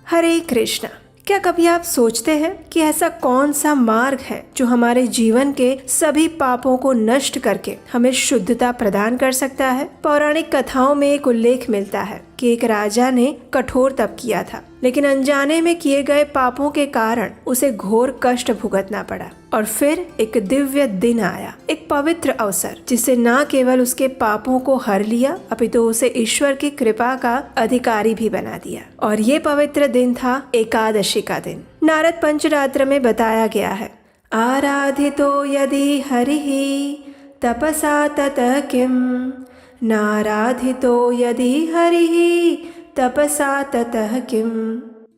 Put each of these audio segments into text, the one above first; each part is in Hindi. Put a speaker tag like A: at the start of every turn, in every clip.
A: हरे कृष्णा। क्या कभी आप सोचते हैं कि ऐसा कौन सा मार्ग है जो हमारे जीवन के सभी पापों को नष्ट करके हमें शुद्धता प्रदान कर सकता है? पौराणिक कथाओं में एक उल्लेख मिलता है कि एक राजा ने कठोर तप किया था, लेकिन अनजाने में किए गए पापों के कारण उसे घोर कष्ट भुगतना पड़ा। और फिर एक दिव्य दिन आया, एक पवित्र अवसर, जिससे न केवल उसके पापों को हर लिया अपितु उसे ईश्वर की कृपा का अधिकारी भी बना दिया। और ये पवित्र दिन था एकादशी का दिन। नारद पंचरात्र में बताया गया है, आराधितो यदि हरिः तपसा ततः किम, नाराधितो यदि हरिः तपसा ततः किम।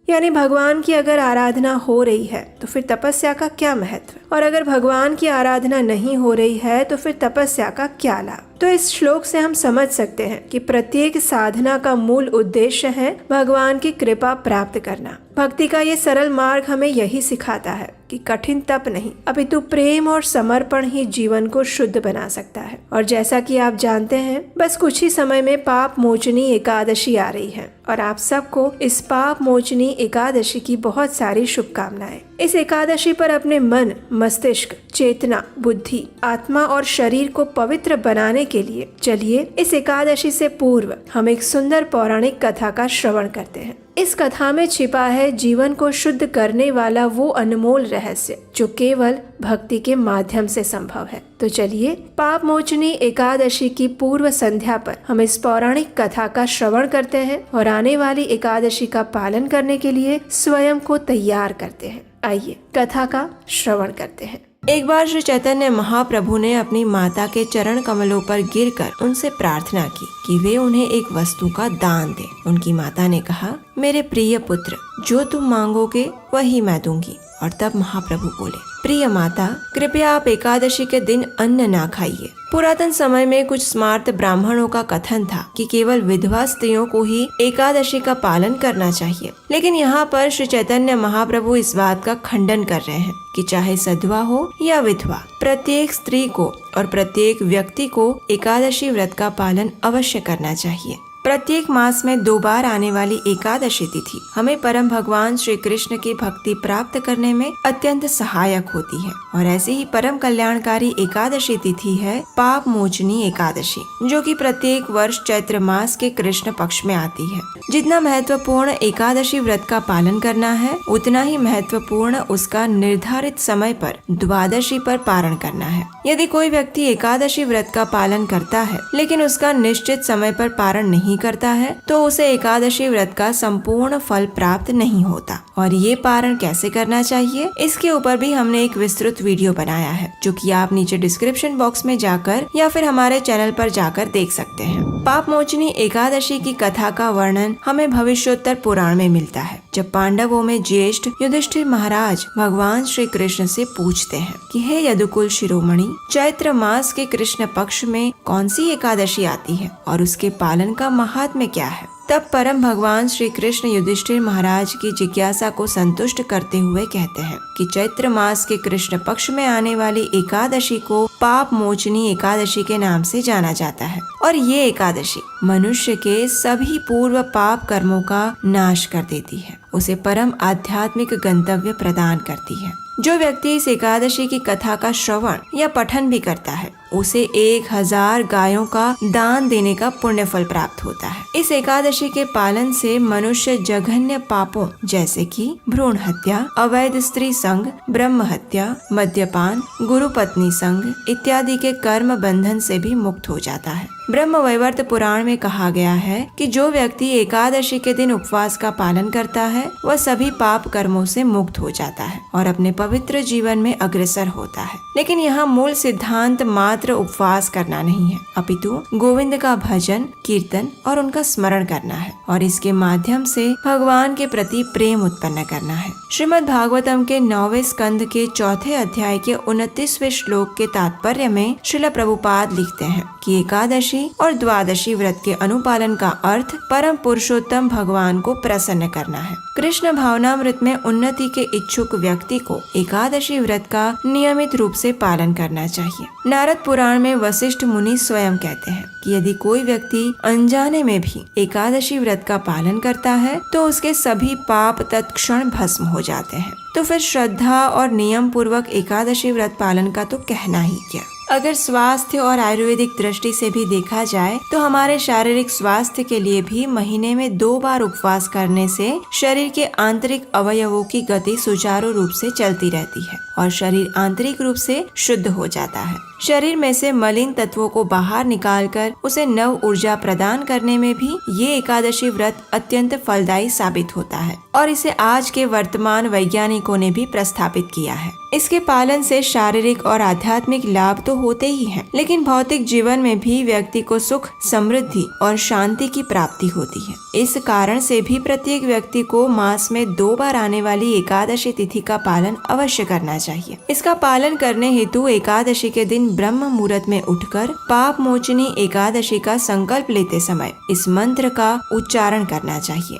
A: यानी भगवान की अगर आराधना हो रही है तो फिर तपस्या का क्या महत्व, और अगर भगवान की आराधना नहीं हो रही है तो फिर तपस्या का क्या लाभ। तो इस श्लोक से हम समझ सकते हैं कि प्रत्येक साधना का मूल उद्देश्य है भगवान की कृपा प्राप्त करना। भक्ति का ये सरल मार्ग हमें यही सिखाता है कि कठिन तप नहीं अपितु प्रेम और समर्पण ही जीवन को शुद्ध बना सकता है। और जैसा कि आप जानते हैं, बस कुछ ही समय में पाप मोचनी एकादशी आ रही है और आप सबको इस पाप मोचनी एकादशी की बहुत सारी शुभकामनाएं। इस एकादशी पर अपने मन, मस्तिष्क, चेतना, बुद्धि, आत्मा और शरीर को पवित्र बनाने के लिए चलिए इस एकादशी से पूर्व हम एक सुंदर पौराणिक कथा का श्रवण करते हैं। इस कथा में छिपा है जीवन को शुद्ध करने वाला वो अनमोल रहस्य जो केवल भक्ति के माध्यम से संभव है। तो चलिए पाप मोचनी एकादशी की पूर्व संध्या पर हम इस पौराणिक कथा का श्रवण करते हैं और आने वाली एकादशी का पालन करने के लिए स्वयं को तैयार करते हैं। आइए कथा का श्रवण करते हैं। एक बार श्री चैतन्य महाप्रभु ने अपनी माता के चरण कमलों पर गिरकर उनसे प्रार्थना की कि वे उन्हें एक वस्तु का दान दें। उनकी माता ने कहा, मेरे प्रिय पुत्र, जो तुम मांगोगे वही मैं दूंगी। और तब महाप्रभु बोले, प्रिय माता, कृपया आप एकादशी के दिन अन्न ना खाइए। पुरातन समय में कुछ स्मार्त ब्राह्मणों का कथन था कि केवल विधवा स्त्रियों को ही एकादशी का पालन करना चाहिए, लेकिन यहाँ पर श्री चैतन्य महाप्रभु इस बात का खंडन कर रहे हैं कि चाहे सधवा हो या विधवा, प्रत्येक स्त्री को और प्रत्येक व्यक्ति को एकादशी व्रत का पालन अवश्य करना चाहिए। प्रत्येक मास में 2 बार आने वाली एकादशी तिथि हमें परम भगवान श्री कृष्ण की भक्ति प्राप्त करने में अत्यंत सहायक होती है। और ऐसी ही परम कल्याणकारी एकादशी तिथि है पाप मोचनी एकादशी, जो कि प्रत्येक वर्ष चैत्र मास के कृष्ण पक्ष में आती है। जितना महत्वपूर्ण एकादशी व्रत का पालन करना है, उतना ही महत्वपूर्ण उसका निर्धारित समय पर द्वादशी पर पारण करना है। यदि कोई व्यक्ति एकादशी व्रत का पालन करता है लेकिन उसका निश्चित समय पर पारण नहीं करता है तो उसे एकादशी व्रत का संपूर्ण फल प्राप्त नहीं होता। और ये पारण कैसे करना चाहिए, इसके ऊपर भी हमने एक विस्तृत वीडियो बनाया है, जो कि आप नीचे डिस्क्रिप्शन बॉक्स में जाकर या फिर हमारे चैनल पर जाकर देख सकते हैं। पाप मोचनी एकादशी की कथा का वर्णन हमें भविष्योत्तर पुराण में मिलता है, जब पांडवों में ज्येष्ठ युधिष्ठिर महाराज भगवान श्री कृष्ण से पूछते हैं कि हे यदुकुल शिरोमणि, चैत्र मास के कृष्ण पक्ष में कौन सी एकादशी आती है और उसके पालन का महात्म्य क्या है। तब परम भगवान श्री कृष्ण युधिष्ठिर महाराज की जिज्ञासा को संतुष्ट करते हुए कहते हैं कि चैत्र मास के कृष्ण पक्ष में आने वाली एकादशी को पाप मोचनी एकादशी के नाम से जाना जाता है। और ये एकादशी मनुष्य के सभी पूर्व पाप कर्मों का नाश कर देती है, उसे परम आध्यात्मिक गंतव्य प्रदान करती है। जो व्यक्ति इस एकादशी की कथा का श्रवण या पठन भी करता है, उसे 1000 गायों का दान देने का पुण्य फल प्राप्त होता है। इस एकादशी के पालन से मनुष्य जघन्य पापों जैसे कि भ्रूण हत्या, अवैध स्त्री संग, ब्रह्म हत्या, मद्यपान, गुरु पत्नी संग इत्यादि के कर्म बंधन से भी मुक्त हो जाता है। ब्रह्म वैवर्त पुराण में कहा गया है कि जो व्यक्ति एकादशी के दिन उपवास का पालन करता है, वह सभी पाप कर्मों से मुक्त हो जाता है और अपने पवित्र जीवन में अग्रसर होता है। लेकिन यहाँ मूल सिद्धांत मात्र उपवास करना नहीं है, अपितु गोविंद का भजन, कीर्तन और उनका स्मरण करना है और इसके माध्यम से भगवान के प्रति प्रेम उत्पन्न करना है। श्रीमद् भागवतम के 9वें स्कंद के 4थे अध्याय के 29वें श्लोक के तात्पर्य में श्रील प्रभुपाद लिखते हैं कि एकादशी और द्वादशी व्रत के अनुपालन का अर्थ परम पुरुषोत्तम भगवान को प्रसन्न करना है। कृष्ण भावनामृत में उन्नति के इच्छुक व्यक्ति को एकादशी व्रत का नियमित रूप से पालन करना चाहिए। नारद पुराण में वशिष्ठ मुनि स्वयं कहते हैं कि यदि कोई व्यक्ति अनजाने में भी एकादशी व्रत का पालन करता है तो उसके सभी पाप तत्क्षण भस्म हो जाते हैं। तो फिर श्रद्धा और नियम पूर्वक एकादशी व्रत पालन का तो कहना ही क्या। अगर स्वास्थ्य और आयुर्वेदिक दृष्टि से भी देखा जाए तो हमारे शारीरिक स्वास्थ्य के लिए भी महीने में 2 बार उपवास करने से शरीर के आंतरिक अवयवों की गति सुचारू रूप से चलती रहती है और शरीर आंतरिक रूप से शुद्ध हो जाता है। शरीर में से मलिन तत्वों को बाहर निकालकर उसे नव ऊर्जा प्रदान करने में भी ये एकादशी व्रत अत्यंत फलदायी साबित होता है और इसे आज के वर्तमान वैज्ञानिकों ने भी प्रस्थापित किया है। इसके पालन से शारीरिक और आध्यात्मिक लाभ तो होते ही हैं, लेकिन भौतिक जीवन में भी व्यक्ति को सुख, समृद्धि और शांति की प्राप्ति होती है। इस कारण से भी प्रत्येक व्यक्ति को मास में 2 बार आने वाली एकादशी तिथि का पालन अवश्य करना चाहिए। इसका पालन करने हेतु एकादशी के दिन ब्रह्म मुहूर्त में उठकर पाप मोचनी एकादशी का संकल्प लेते समय इस मंत्र का उच्चारण करना चाहिए।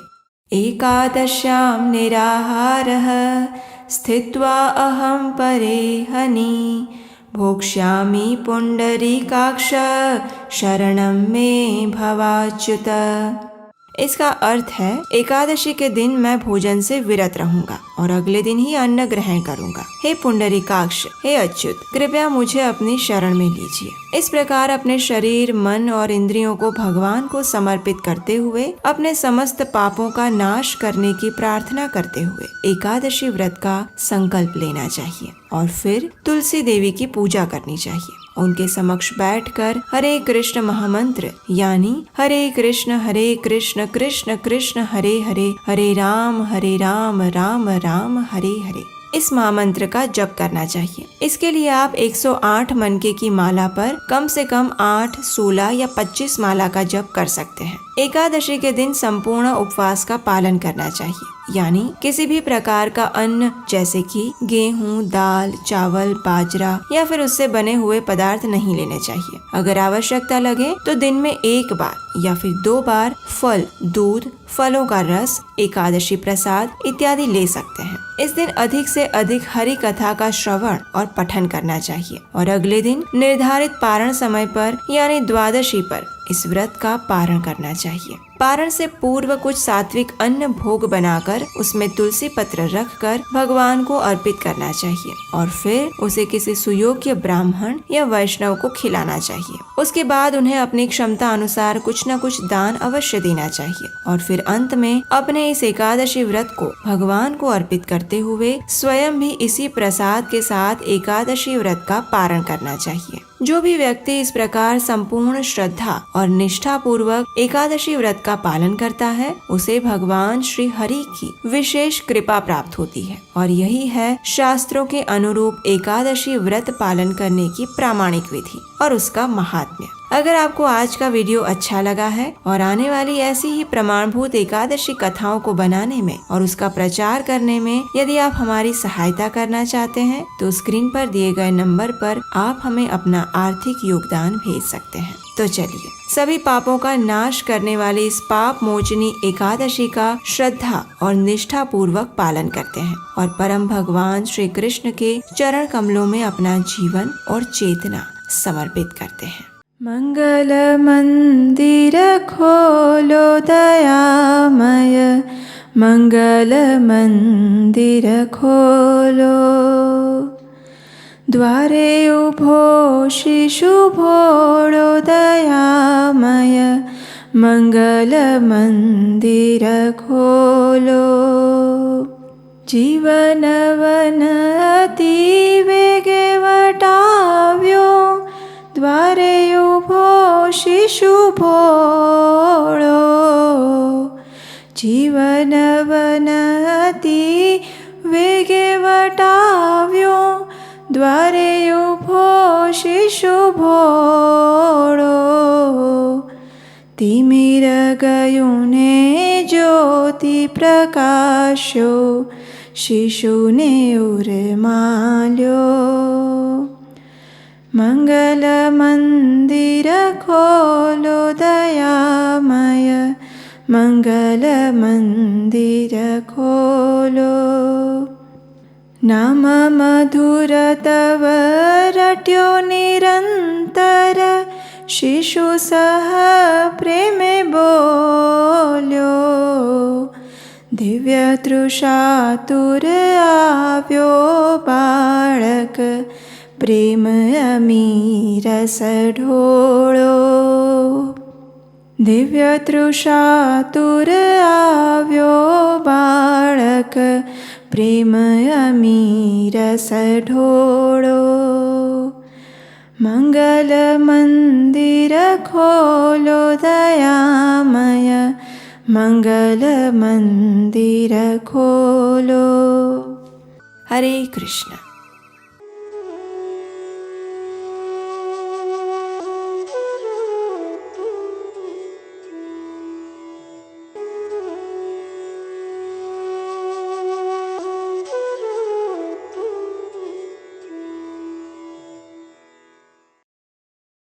A: एकादश्यां निराहारः स्थित्वा अहं परेहनि भोक्ष्यामि पुंडरीकाक्ष शरणं मे भवाच्युत। इसका अर्थ है एकादशी के दिन मैं भोजन से विरत रहूंगा और अगले दिन ही अन्न ग्रहण करूंगा। हे पुंडरीकाक्ष, हे अच्युत, कृपया मुझे अपनी शरण में लीजिए। इस प्रकार अपने शरीर, मन और इंद्रियों को भगवान को समर्पित करते हुए अपने समस्त पापों का नाश करने की प्रार्थना करते हुए एकादशी व्रत का संकल्प लेना चाहिए और फिर तुलसी देवी की पूजा करनी चाहिए। उनके समक्ष बैठकर हरे कृष्ण महामंत्र यानी हरे कृष्ण कृष्ण कृष्ण हरे हरे, हरे राम राम राम हरे हरे, इस महामंत्र का जप करना चाहिए। इसके लिए आप 108 मनके की माला पर कम से कम 8, 16 या 25 माला का जप कर सकते हैं। एकादशी के दिन संपूर्ण उपवास का पालन करना चाहिए, यानी किसी भी प्रकार का अन्न जैसे कि गेहूं, दाल, चावल, बाजरा या फिर उससे बने हुए पदार्थ नहीं लेने चाहिए। अगर आवश्यकता लगे तो दिन में 1 बार या फिर 2 बार फल, दूध, फलों का रस, एकादशी प्रसाद इत्यादि ले सकते हैं। इस दिन अधिक से अधिक हरि कथा का श्रवण और पठन करना चाहिए और अगले दिन निर्धारित पारण समय पर यानी द्वादशी पर इस व्रत का पारण करना चाहिए। पारण से पूर्व कुछ सात्विक अन्न भोग बनाकर उसमें तुलसी पत्र रखकर भगवान को अर्पित करना चाहिए और फिर उसे किसी सुयोग्य ब्राह्मण या वैष्णव को खिलाना चाहिए। उसके बाद उन्हें अपनी क्षमता अनुसार कुछ न कुछ दान अवश्य देना चाहिए और फिर अंत में अपने इस एकादशी व्रत को भगवान को अर्पित करते हुए स्वयं भी इसी प्रसाद के साथ एकादशी व्रत का पारण करना चाहिए। जो भी व्यक्ति इस प्रकार संपूर्ण श्रद्धा और निष्ठा पूर्वक एकादशी व्रत का पालन करता है उसे भगवान श्री हरि की विशेष कृपा प्राप्त होती है और यही है शास्त्रों के अनुरूप एकादशी व्रत पालन करने की प्रामाणिक विधि और उसका महात्म्य। अगर आपको आज का वीडियो अच्छा लगा है और आने वाली ऐसी ही प्रमाणभूत एकादशी कथाओं को बनाने में और उसका प्रचार करने में यदि आप हमारी सहायता करना चाहते हैं तो स्क्रीन पर दिए गए नंबर पर आप हमें अपना आर्थिक योगदान भेज सकते हैं। तो चलिए सभी पापों का नाश करने वाली इस पाप मोचनी एकादशी का श्रद्धा और निष्ठा पूर्वक पालन करते हैं और परम भगवान श्री कृष्ण के चरण कमलों में अपना जीवन और चेतना समर्पित करते हैं। मंगल मंदिर खोलो दयामय, मंगल मंदिर खोलो, द्वारे उभो शिशु भोळो दयामय, मंगल मंदिर खोलो। जीवन वन अति वेगे वटाव्यो, द्वारे उभो शिशु भोळो, जीवन वन अति वेगे वटाव्यो, द्वारे उभो शिशु भोळो। तिमिर गયું ने ज्योति प्रकाश्यो, शिशुने उर्माल्यो, मंगल मंदिर खोलो दयामय, मंगल मंदिर खोलो। नाम मधुर तव रट्यो निरंतर, शिशु सह प्रेमे बोल्यो। दिव्य तृषातुर आव्यो बाळक, प्रेम अमीरस ढोळो। दिव्य तृषातुर आव्यो बाळक, प्रेम अमीरस ढोळो। मंगल मंदिर खोलो दयामय, मंगल मंदिर खोलो। हरे कृष्ण।